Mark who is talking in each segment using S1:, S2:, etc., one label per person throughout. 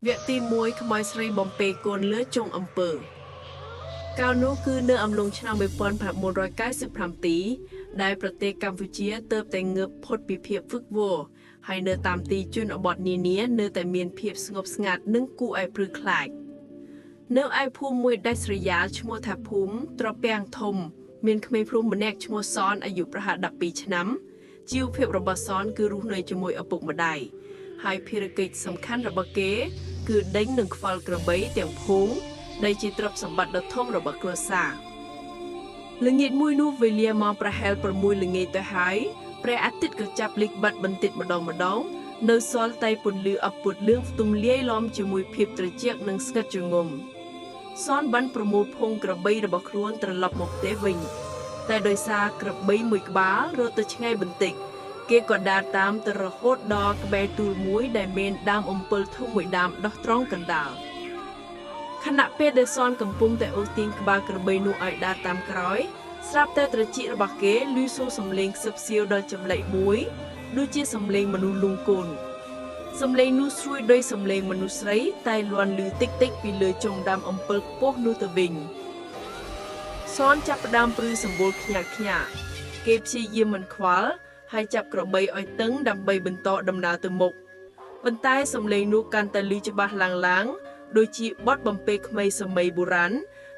S1: Việc tìm muối khmoi sri bom pe côn lứa trong âm pờ. Cao nô cư nơ âm lông chăng 1995ទីដែលប្រទេសកម្ពុជាទើបតែងើបផុតពីភាពហ្វឹកវរហើយនៅតាមទីជនបទនានានៅតែមានភាពស្ងប់ស្ងាត់និងគួរឲ្យព្រឺខ្លាចនៅឯភូមិមួយដាច់ស្រយាលឈ្មោះថាភូមិត្រពាំងធំមានក្មេងព្រុសម្នាក់ឈ្មោះសនអាយុប្រហែល12ឆ្នាំជីវភាពរបស់សនគឺរស់នៅជាមួយឪពុកម្ដាយហើយភារកិច្ចសំខាន់របស់គេគឺដេញនិងខ្វល់ក្របីទាំងភូមិដែលជាទ្រព្យសម្បត្តិដ៏ធំរបស់គ្រួសារល្ងាចមួយនោះវេលាម៉ោងប្រហែល6ល្ងាចទៅហើយព្រះអាទិត្យក៏ចាប់លិចបាត់បន្តិចម្ដងនៅសល់តែពន្លឺអពុតលឿងផ្ទុំលាយឡំជាមួយភាពត្រជាក់និងស្ងាត់ជ្រងំសនបានប្រមូលភងក្របីរបស់ខ្លួនត្រឡប់មកផ្ទះវិញតែដោយសារក្របីមួយក្បាលរត់ទៅឆ្ងាយបន្តិចគេក៏ដើរតាមទៅរហូតដល់ក្បែរទូលមួយដែលមានដើមអំពិលធំមួយដើមដោះត្រង់កណ្ដាលខណៈពេលដែលសនកំពុងតែអូសទាញក្បាលក្របីនោះឲ្យដើរតាមក្រោយស្រាប់តែត្រចៀករបស់គេឮសូរសំឡេងខ្សឹបខ្សៀវដល់ចម្លែកមួយដូចជាសំឡេងមនុស្សលូងកូនសំឡេងនោះស្រួយដោយសំឡេងមនុស្សស្រីតែលាន់ឮតិចៗពីលើចុងដើមអំពិលខ្ពស់នោះទៅវិញសនចាប់ផ្ដើមព្រឺសម្បូរខ្ញាក់ខ្ញាក់គេព្យាយាមមិនខ្វល់ហើយចាប់ក្របីឲ្យតឹងដើម្បីបន្តដំណើរទៅមុខប៉ុន្តែសំឡេងនោះកាន់តែឮច្បាស់ឡើងដូចជាបទបំពេក្មេងសម័យបុរាណ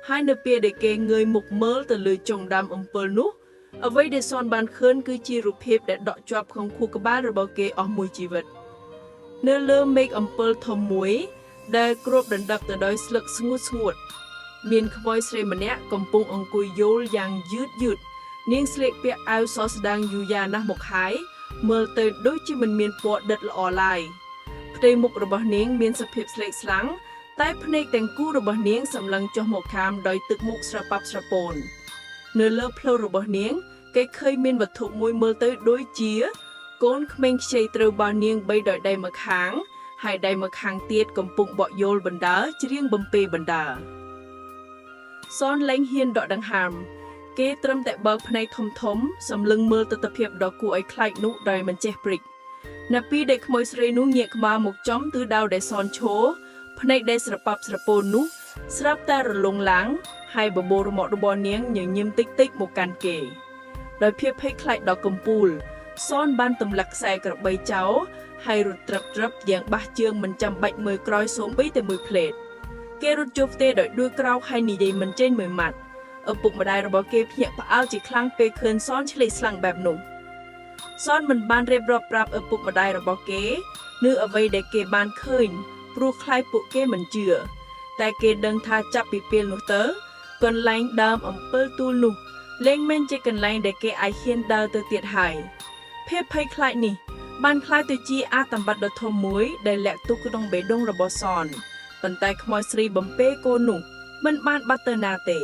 S1: ហើយនៅពេលដែលគេងើយមុខមើលទៅលើចុងដើមអំពិលនោះអ្វីដែលសនបានឃើញគឺជារូបភាពដែលដក់ជាប់ក្នុងខួរក្បាលរបស់គេអស់មួយជីវិតនៅលើមេឃអំពិលធំមួយដែលគ្របដណ្ដប់ទៅដោយស្លឹកស្ងួតមានខ្មោចស្រីម្នាក់កំពុងអង្គុយយល់យ៉ាងយឺតនាងស្លៀកពាក់អាវសស្ដាងយូរយ៉ាវណាស់មកហើយមើលទៅដូចជាមិនមានពណ៌ដិតល្អឡើយផ្ទៃមុខរបស់នាងមានសភាពស្លេកស្លាំងតែភ្នែកទាំងគូរបស់នាងសម្លឹងចុះមកខាងដោយទឹកមុខស្រប៉ាប់ស្រពោននៅលើភ្លៅរបស់នាងគេឃើញមានវត្ថុមួយមើលទៅដូចជាកូនក្មេងខ្ចីត្រូវបាននាងបីដោយដៃម្ខាងហើយដៃម្ខាងទៀតកំពុងបក់យល់បណ្ដើច្រៀងបំពេបណ្ដើសនលែងហ៊ានដកដង្ហើមគេត្រឹមតែបើកភ្នែកធំសម្លឹងមើលទស្សនភាពដ៏គួរឲ្យខ្លាចនោះដោយមិនចេះព្រិចនៅពេលដែលក្មួយស្រីនោះងាកក្បាលមកចំទិសដៅដែលសនឈរភ្នែកដែលស្រប៉ាប់ស្រពោននោះស្រាប់តែរលងឡើងហើយបបោរមាត់របស់នាងញញឹមតិចមកកាន់គេដោយភាពភ័យខ្លាចដ៏កំពូលសនបានទម្លាក់ខ្សែក្របីចោលហើយរត់ត្រឹបយ៉ាងបះជើងមិនចាំបាច់មើលក្រោយសូម្បីតែមួយភ្លែតគេរត់ចូលផ្ទះដោយដួលក្រោកហើយនិយាយមិនចេញមួយម៉ាត់ឪពុកម្ដាយរបស់គេភ្ញាក់ផ្អើលជាខ្លាំងពេលឃើញសនឆ្លេកស្លាំងបែបនោះសនមិនបានរៀបរាប់ប្រាប់ឪពុកម្ដាយរបស់គេនៅអ្វីដែលគេបានឃើញព្រោះខ្លាចពួកគេមិនជឿតែគេដឹងថាចាប់ពីពេលនោះទៅកន្លែងដើមអំពិលទូលនោះលែងមិនជាកន្លែងដែលគេអាចហ៊ានដើរទៅទៀតហើយភាពភ័យខ្លាចនេះបានខ្លាយទៅជាអាតន្បាត់ដ៏ធំមួយដែលលាក់ទុកក្នុងបេះដូងរបស់សនប៉ុន្តែខ្មោចស្រីបំពេកូននោះមិនបានបាត់ទៅណាទេ